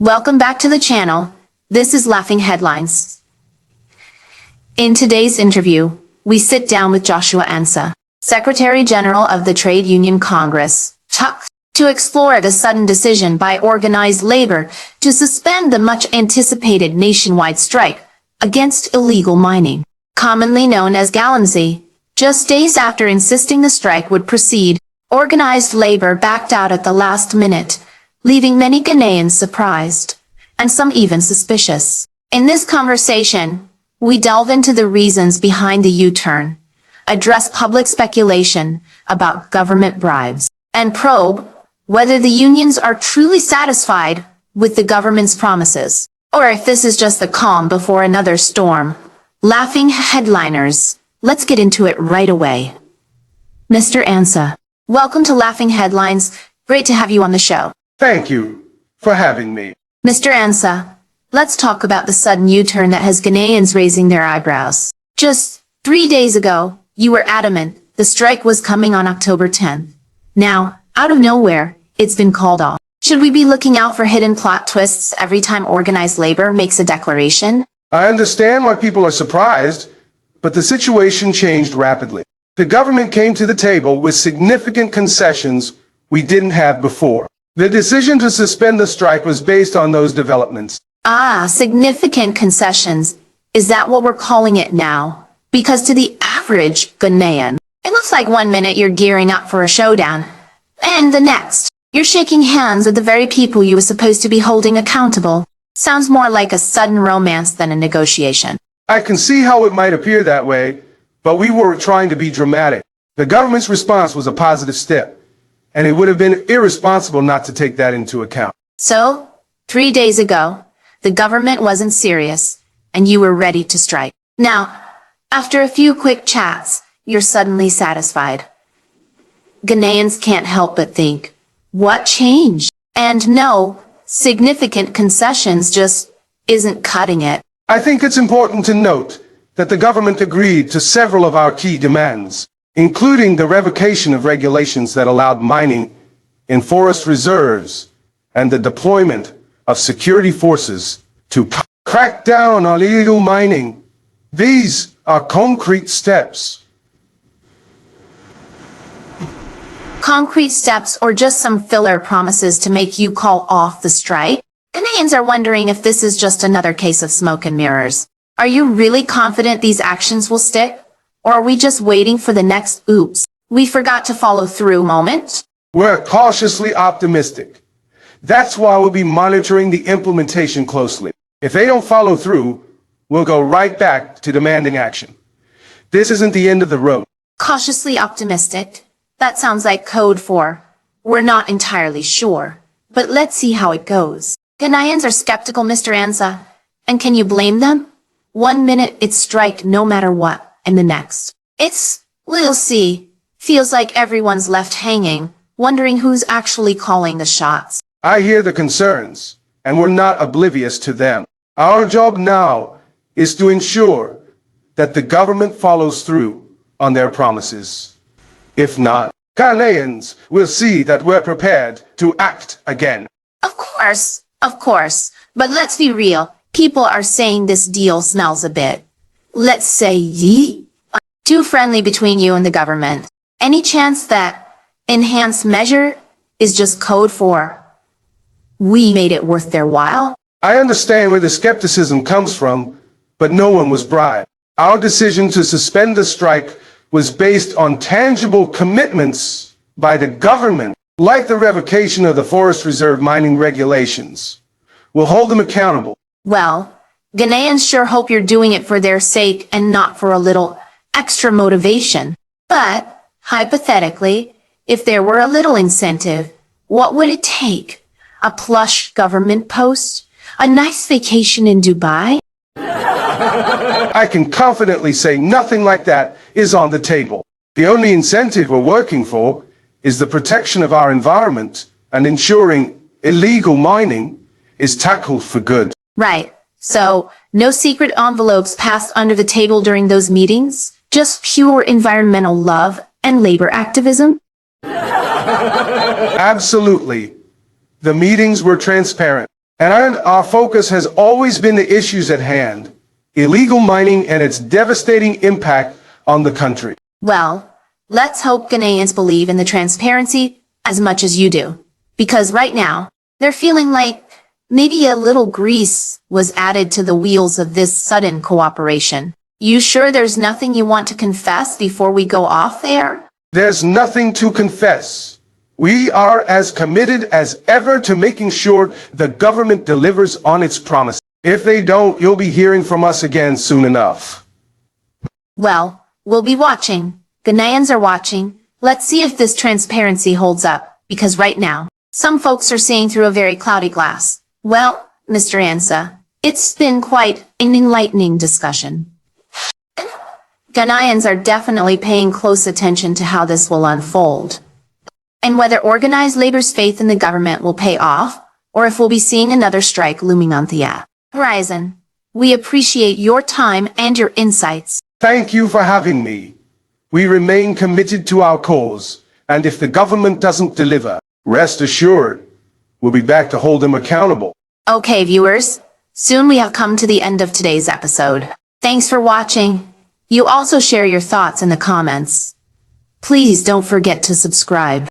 Welcome back to the channel. This is Laughing Headlines. In today's interview, we sit down with Joshua Ansah, Secretary General of the Trade Union Congress, to explore the sudden decision by Organized Labour to suspend the much-anticipated nationwide strike against illegal mining, commonly known as Galamsey. Just days after insisting the strike would proceed, Organized Labour backed out at the last minute, leaving many Ghanaians surprised, and some even suspicious. In this conversation, we delve into the reasons behind the U-turn, address public speculation about government bribes, and probe whether the unions are truly satisfied with the government's promises, or if this is just the calm before another storm. Laughing Headliners, let's get into it right away. Mr. Ansah, welcome to Laughing Headlines. Great to have you on the show. Thank you for having me. Mr. Ansah, let's talk about the sudden U-turn that has Ghanaians raising their eyebrows. Just 3 days ago, you were adamant the strike was coming on October 10th. Now, out of nowhere, it's been called off. Should we be looking out for hidden plot twists every time Organized Labour makes a declaration? I understand why people are surprised, but the situation changed rapidly. The government came to the table with significant concessions we didn't have before. The decision to suspend the strike was based on those developments. Significant concessions. Is that what we're calling it now? Because to the average Ghanaian, it looks like 1 minute you're gearing up for a showdown, and the next, you're shaking hands with the very people you were supposed to be holding accountable. Sounds more like a sudden romance than a negotiation. I can see how it might appear that way, but we were trying to be dramatic. The government's response was a positive step, and it would have been irresponsible not to take that into account. So, 3 days ago, the government wasn't serious, and you were ready to strike. Now, after a few quick chats, you're suddenly satisfied. Ghanaians can't help but think, what changed? And no, significant concessions just isn't cutting it. I think it's important to note that the government agreed to several of our key demands, including the revocation of regulations that allowed mining in forest reserves and the deployment of security forces to crack down on illegal mining. These are concrete steps. Concrete steps or just some filler promises to make you call off the strike? Ghanaians are wondering if this is just another case of smoke and mirrors. Are you really confident these actions will stick? Or are we just waiting for the next oops, we forgot to follow through moment? We're cautiously optimistic. That's why we'll be monitoring the implementation closely. If they don't follow through, we'll go right back to demanding action. This isn't the end of the road. Cautiously optimistic? That sounds like code for, we're not entirely sure, but let's see how it goes. Ghanaians are skeptical, Mr. Ansah, and can you blame them? 1 minute it's strike no matter what, and the next, it's, we'll see. Feels like everyone's left hanging, wondering who's actually calling the shots. I hear the concerns, and we're not oblivious to them. Our job now is to ensure that the government follows through on their promises. If not, Ghanaians will see that we're prepared to act again. Of course, but let's be real. People are saying this deal smells a bit, let's say, too friendly between you and the government. Any chance that enhanced measure is just code for, we made it worth their while? I understand where the skepticism comes from, but no one was bribed. Our decision to suspend the strike was based on tangible commitments by the government, like the revocation of the forest reserve mining regulations. We'll hold them accountable. Well, Ghanaians sure hope you're doing it for their sake and not for a little extra motivation. But, hypothetically, if there were a little incentive, what would it take? A plush government post? A nice vacation in Dubai? I can confidently say nothing like that is on the table. The only incentive we're working for is the protection of our environment and ensuring illegal mining is tackled for good. Right. So, no secret envelopes passed under the table during those meetings? Just pure environmental love and labor activism? Absolutely. The meetings were transparent. And our focus has always been the issues at hand, illegal mining and its devastating impact on the country. Well, let's hope Ghanaians believe in the transparency as much as you do. Because right now, they're feeling like maybe a little grease was added to the wheels of this sudden cooperation. You sure there's nothing you want to confess before we go off there? There's nothing to confess. We are as committed as ever to making sure the government delivers on its promise. If they don't, you'll be hearing from us again soon enough. Well, we'll be watching. Ghanaians are watching. Let's see if this transparency holds up, because right now, some folks are seeing through a very cloudy glass. Well, Mr. Ansah, it's been quite an enlightening discussion. Ghanaians are definitely paying close attention to how this will unfold, and whether organized labor's faith in the government will pay off, or if we'll be seeing another strike looming on the horizon. We appreciate your time and your insights. Thank you for having me. We remain committed to our cause, and if the government doesn't deliver, rest assured, we'll be back to hold them accountable. Okay, viewers, soon we have come to the end of today's episode. Thanks for watching. You also share your thoughts in the comments. Please don't forget to subscribe.